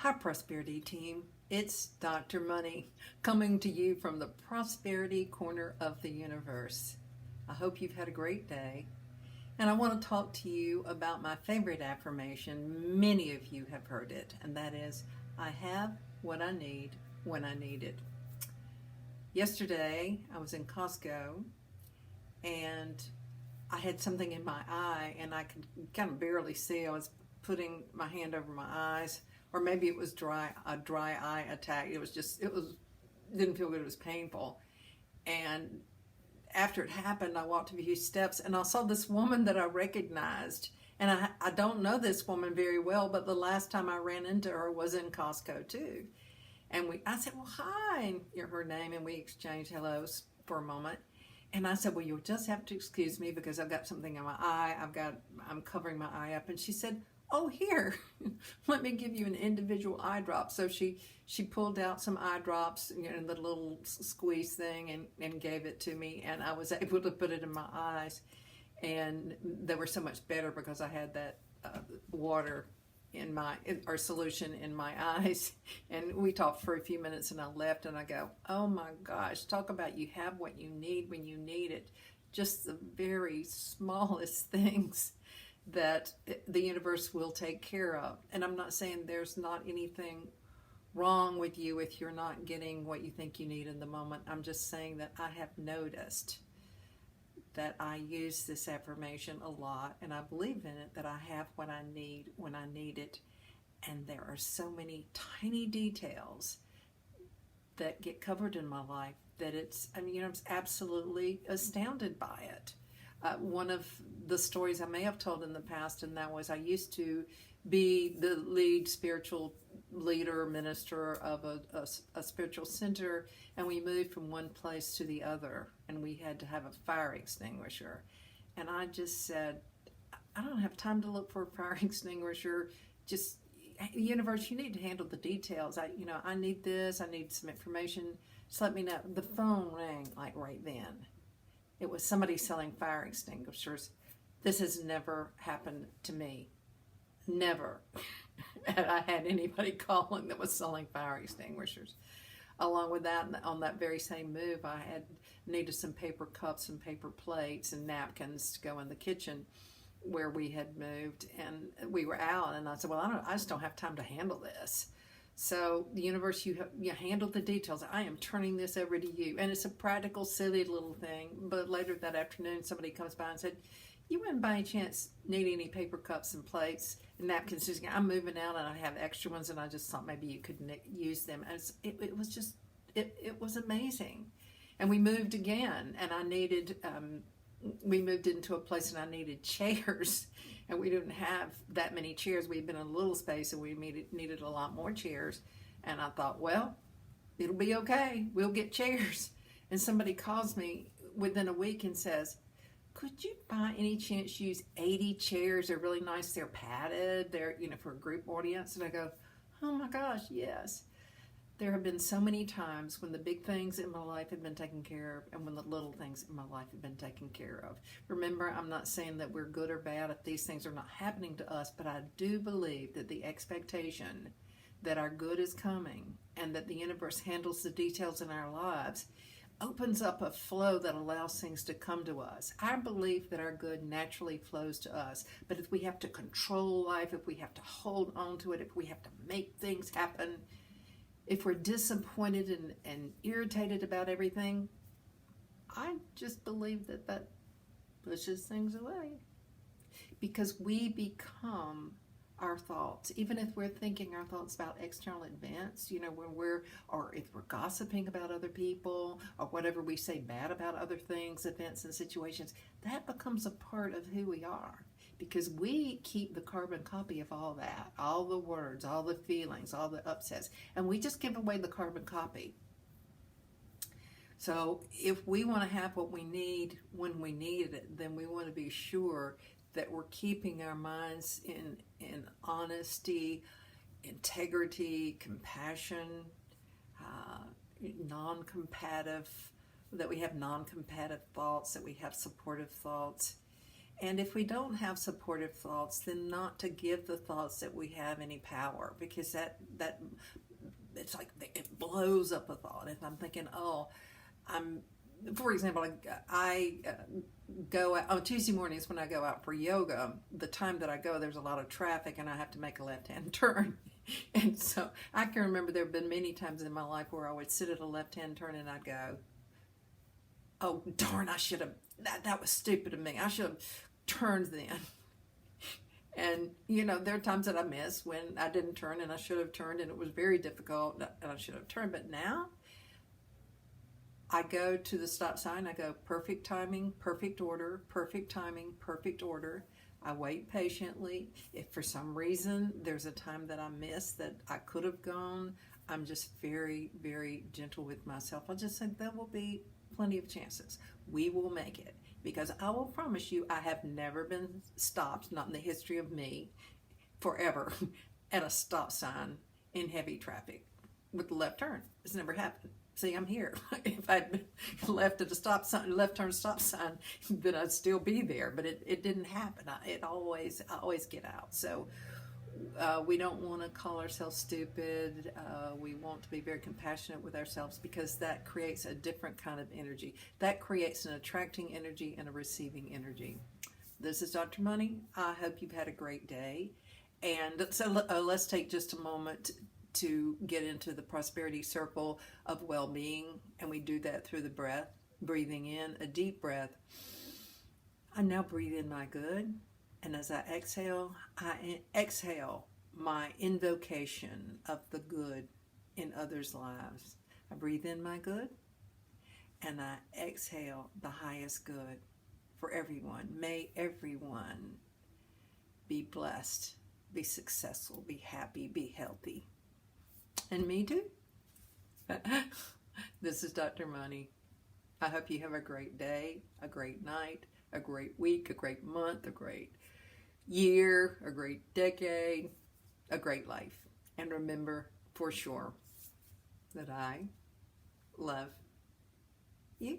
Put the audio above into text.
Hi, Prosperity Team. It's Dr. Money coming to you from the Prosperity Corner of the Universe. I hope you've had a great day. And I want to talk to you about my favorite affirmation. Many of you have heard it, and that is, I have what I need when I need it. Yesterday, I was in Costco, and I had something in my eye, and I could kind of barely see. I was putting my hand over my eyes, or maybe it was a dry eye attack. Didn't feel good. It was painful. And after it happened, I walked a few steps and I saw this woman that I recognized. And I don't know this woman very well, but the last time I ran into her was in Costco too. And I said, well, hi, and her name, and we exchanged hellos for a moment. And I said, well, you'll just have to excuse me because I've got something in my eye. I'm covering my eye up. And she said, oh, here, let me give you an individual eye drop. So she pulled out some eye drops, the little squeeze thing, and gave it to me. And I was able to put it in my eyes. And they were so much better because I had that water or solution in my eyes. And we talked for a few minutes and I left, and I go, oh my gosh, talk about you have what you need when you need it. Just the very smallest things that the universe will take care of. And I'm not saying there's not anything wrong with you if you're not getting what you think you need in the moment. I'm just saying that I have noticed that I use this affirmation a lot, and I believe in it, that I have what I need when I need it. And there are so many tiny details that get covered in my life that I'm absolutely astounded by it. One of the stories I may have told in the past, and that was I used to be the lead spiritual leader, minister of a spiritual center, and we moved from one place to the other, and we had to have a fire extinguisher. And I just said, I don't have time to look for a fire extinguisher. Just, universe, you need to handle the details. I need this. I need some information. Just let me know. The phone rang like right then. It was somebody selling fire extinguishers. This has never happened to me. Never. And I had anybody calling that was selling fire extinguishers. Along with that, on that very same move, I had needed some paper cups and paper plates and napkins to go in the kitchen where we had moved, and we were out. And I said, well, I just don't have time to handle this. So the universe, you handle the details. I am turning this over to you. And it's a practical, silly little thing. But later that afternoon, somebody comes by and said, you wouldn't by any chance need any paper cups and plates and napkins? I'm moving out and I have extra ones, and I just thought maybe you could use them. And it was amazing. And we moved again, and we moved into a place and I needed chairs, and we didn't have that many chairs. We'd been in a little space, and we needed a lot more chairs. And I thought, well, it'll be okay. We'll get chairs. And somebody calls me within a week and says, could you by any chance use 80 chairs? They're really nice. They're padded. They're, for a group audience. And I go, oh my gosh, yes. There have been so many times when the big things in my life have been taken care of, and when the little things in my life have been taken care of. Remember, I'm not saying that we're good or bad if these things are not happening to us, but I do believe that the expectation that our good is coming and that the universe handles the details in our lives opens up a flow that allows things to come to us. I believe that our good naturally flows to us, but if we have to control life, if we have to hold on to it, if we have to make things happen, if we're disappointed and irritated about everything, I just believe that pushes things away. Because we become our thoughts. Even if we're thinking our thoughts about external events, or if we're gossiping about other people, or whatever we say bad about other things, events and situations, that becomes a part of who we are. Because we keep the carbon copy of all that, all the words, all the feelings, all the upsets, and we just give away the carbon copy. So if we want to have what we need when we need it, then we want to be sure that we're keeping our minds in honesty, integrity, compassion, non-combative, that we have non-combative thoughts, that we have supportive thoughts. And if we don't have supportive thoughts, then not to give the thoughts that we have any power, because that it's like it blows up a thought. If I'm thinking, oh, I'm, for example, I go out on Tuesday mornings when I go out for yoga. The time that I go, there's a lot of traffic, and I have to make a left-hand turn. And so I can remember there have been many times in my life where I would sit at a left-hand turn and I'd go, oh darn, I should have, that was stupid of me, I should have turned then. And there are times that I miss when I didn't turn and I should have turned, and it was very difficult and I should have turned. But now I go to the stop sign, I go perfect timing, perfect order, perfect timing, perfect order. I wait patiently. If for some reason there's a time that I miss that I could have gone, I'm just very, very gentle with myself. I'll just say there will be plenty of chances. We will make it. Because I will promise you, I have never been stopped, not in the history of me, forever, at a stop sign in heavy traffic with the left turn. It's never happened. See, I'm here. If I'd left at a stop sign, left turn stop sign, then I'd still be there. But it didn't happen. I always get out. So we don't want to call ourselves stupid. We want to be very compassionate with ourselves, because that creates a different kind of energy. That creates an attracting energy and a receiving energy. This is Dr. Money. I hope you've had a great day. And so let's take just a moment to get into the prosperity circle of well-being, and we do that through the breath, breathing in a deep breath. I now breathe in my good, and as I exhale my invocation of the good in others' lives. I breathe in my good, and I exhale the highest good for everyone. May everyone be blessed, be successful, be happy, be healthy. And me too. This is Dr. Money. I hope you have a great day, a great night, a great week, a great month, a great year, a great decade, a great life. And remember for sure that I love you.